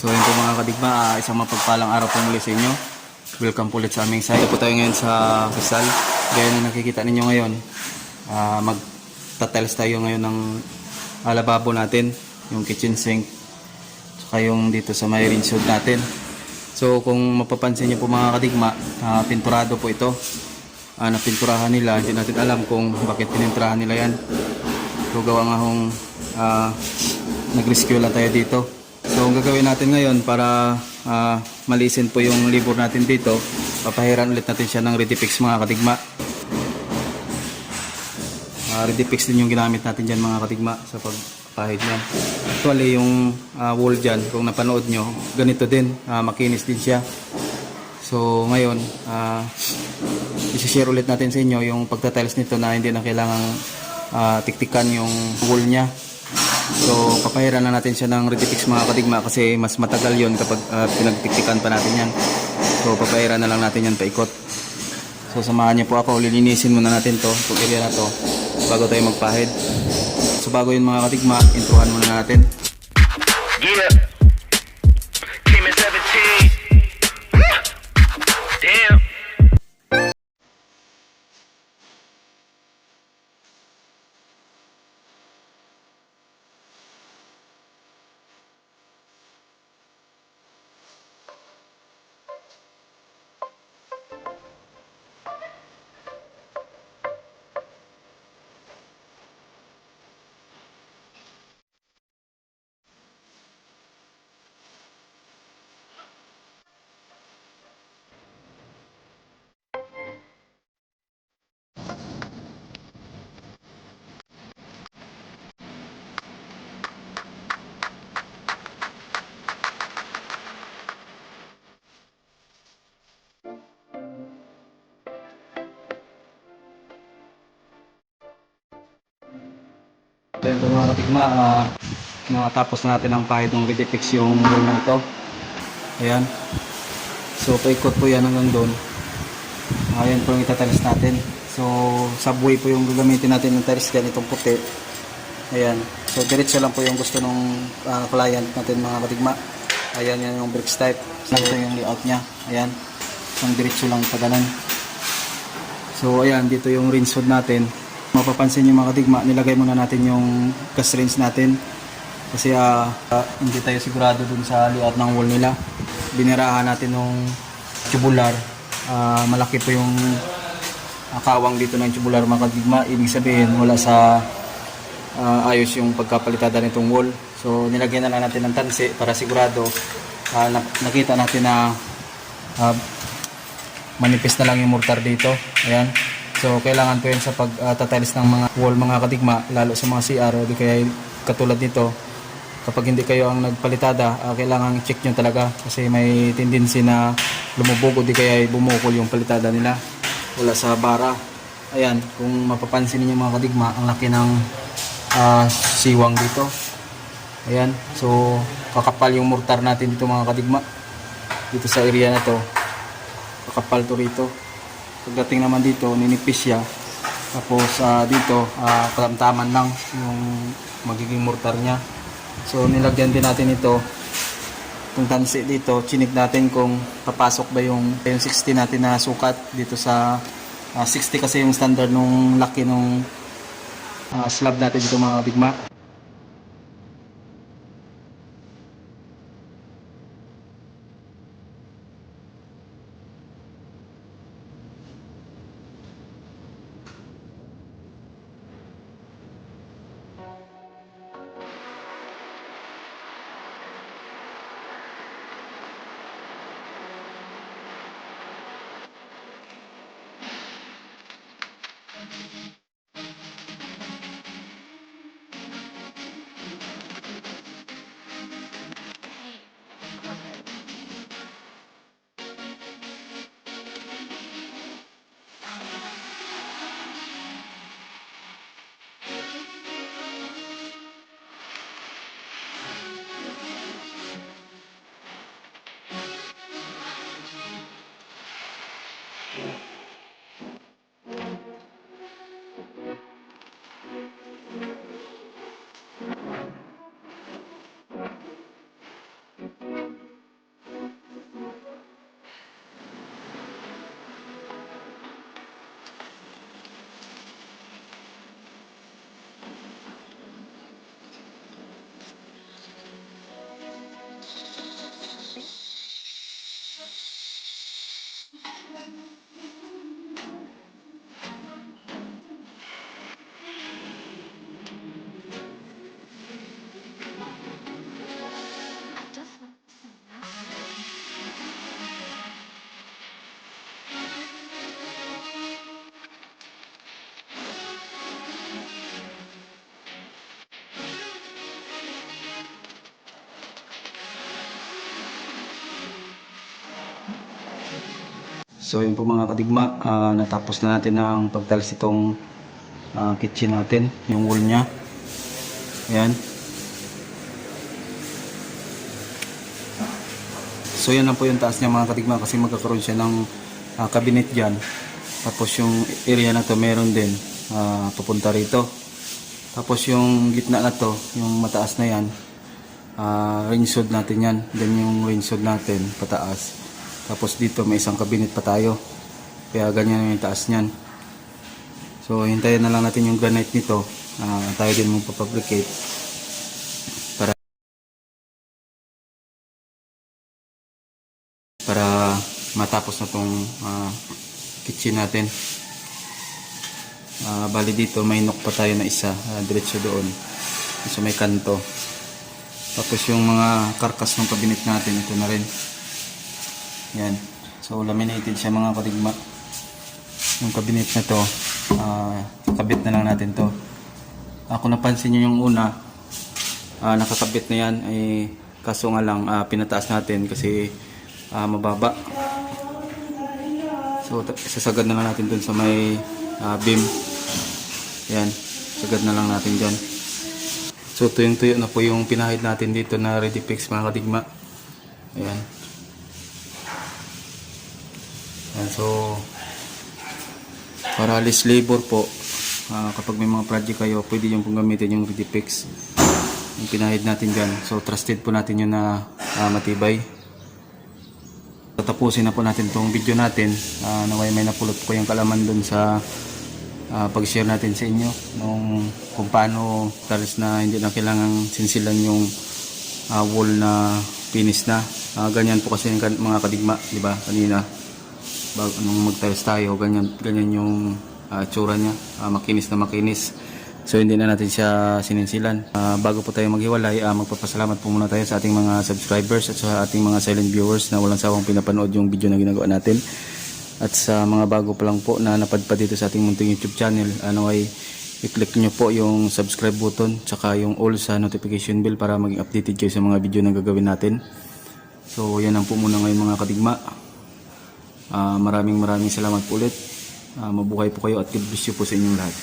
So yun po mga kadigma, isang mapagpalang araw po muli sa inyo. Welcome po ulit sa aming site. Ito po tayo ngayon sa Rizal. Gaya na nakikita ninyo ngayon, magta-tiles tayo ngayon ng lababo natin, yung kitchen sink, saka yung dito sa may rinse hood natin. So kung mapapansin nyo po mga kadigma, pinturado po ito. Napinturahan nila, hindi natin alam kung bakit pininturahan nila yan. So gawa nga hong nag-rescue lang tayo dito. So ang gagawin natin ngayon para malisin po yung libur natin dito, papahiran ulit natin siya ng Redifix mga kadigma. Redifix din yung ginamit natin dyan mga kadigma sa pagpahid niya. Actually yung wall dyan, kung napanood nyo, ganito din, makinis din siya. So ngayon, isi-share ulit natin sa inyo yung pagtatiles nito na hindi na kailangang tiktikan yung wall niya. So papahiran na natin siya ng Redifix mga kadigma kasi mas matagal yon kapag pinagtiktikan pa natin yan. So papahiran na lang natin yan paikot. So samahan niyo po ako, lilinisin muna natin to, itong area na to bago tayo magpahid. So bago yun mga kadigma, introhan muna natin. Yeah, came in 17. Damn. Then ito mga katigma, natapos natin ang pahid ng Redifix yung wall na ito. Ayan. So paikot po yan hanggang doon. Ayan po yung itatiles natin. So subway po yung gagamitin natin ng tiles dyan, itong puti. Ayan. So diretso lang po yung gusto ng client natin mga katigma. Ayan yan yung bricks type. So ito yung layout nya. Ayan. Ang diretso lang pa ganun. So ayan, dito yung rinse hood natin. Mapapansin nyo mga kadigma, nilagay muna natin yung gas rinse natin kasi hindi tayo sigurado dun sa layout ng wall nila. Binirahan natin ng tubular. Malaki po yung kawang dito ng tubular mga kadigma. Ibig sabihin wala sa ayos yung pagkapalitada nitong wall. So nilagyan na lang natin ng tansi para sigurado nakita natin na manipis na lang yung mortar dito. Ayan. So kailangan po yun sa pagtatiles ng mga wall mga kadigma, lalo sa mga CR o di kaya katulad nito. Kapag hindi kayo ang nagpalitada, kailangan check nyo talaga kasi may tendency na lumubog o di kaya bumukol yung palitada nila. Wala sa bara. Ayan, kung mapapansin niyo mga kadigma, ang laki ng siwang dito. Ayan, so kakapal yung mortar natin dito mga kadigma. Dito sa area na to, kakapal to rito. Pagdating naman dito, ninipis siya. Tapos dito, katamtaman lang yung magiging mortar niya. So nilagyan din natin ito, itong tansi dito, chinik natin kung papasok ba yung 60 natin na sukat dito sa 60 kasi yung standard nung laki nung slab natin dito mga bigma. So yun po mga kadigma, natapos na natin ang pagtalis itong kitchen natin, yung wall nya. Ayan. So yan lang po yung taas niya mga kadigma, kasi magkakaroon siya ng cabinet dyan. Tapos yung area na to meron din papunta rito. Tapos yung gitna na to, yung mataas na yan, rainsod natin yan. Then yung rainsod natin pataas. Tapos dito may isang cabinet pa tayo. Kaya ganyan yung taas niyan. So hintayin na lang natin yung granite nito. Tayo din magpapabricate para matapos na tong kitchen natin. Bali dito may knock pa tayo na isa, diretso doon sa may kanto. Tapos yung mga karkas ng cabinet natin, ito na rin. Yan, so laminated siya mga kadigma. Yung cabinet na to, kabit na lang natin to. Kung napansin nyo yung una, nakakabit na yan, kaso nga lang pinataas natin kasi mababa. So sasagad na lang natin dun sa may beam. Yan, sagad na lang natin dyan. So tuyong-tuyo na po yung pinahid natin dito na ready fix mga kadigma. Ayan. Ayan, so para less labor po, kapag may mga project kayo, pwede yung pong gamitin yung ready fix. Yung pinahid natin dyan. So trusted po natin yun na matibay. Tapusin na po natin itong video natin. Naway may napulot ko yung kalaman dun sa pag-share natin sa inyo nung kung paano talis na hindi na kailangang sinsilan yung wall na finish na. Ganyan po kasi yung mga kadigma, di ba? Kanina bago nung mag-tiles tayo, ganyan yung tsura niya, makinis na makinis. So hindi na natin siya sininsilan. Bago po tayo maghiwalay, magpapasalamat po muna tayo sa ating mga subscribers at sa ating mga silent viewers na walang sawang pinapanood yung video na ginagawa natin. At sa mga bago pa lang po na napadpad dito sa ating munting YouTube channel, ay i-click nyo po yung subscribe button tsaka yung all sa notification bell para maging updated kayo sa mga video na gagawin natin. So yan lang po muna ngayon mga kadigma. Maraming salamat po ulit. Mabuhay po kayo at God bless you po sa inyong lahat.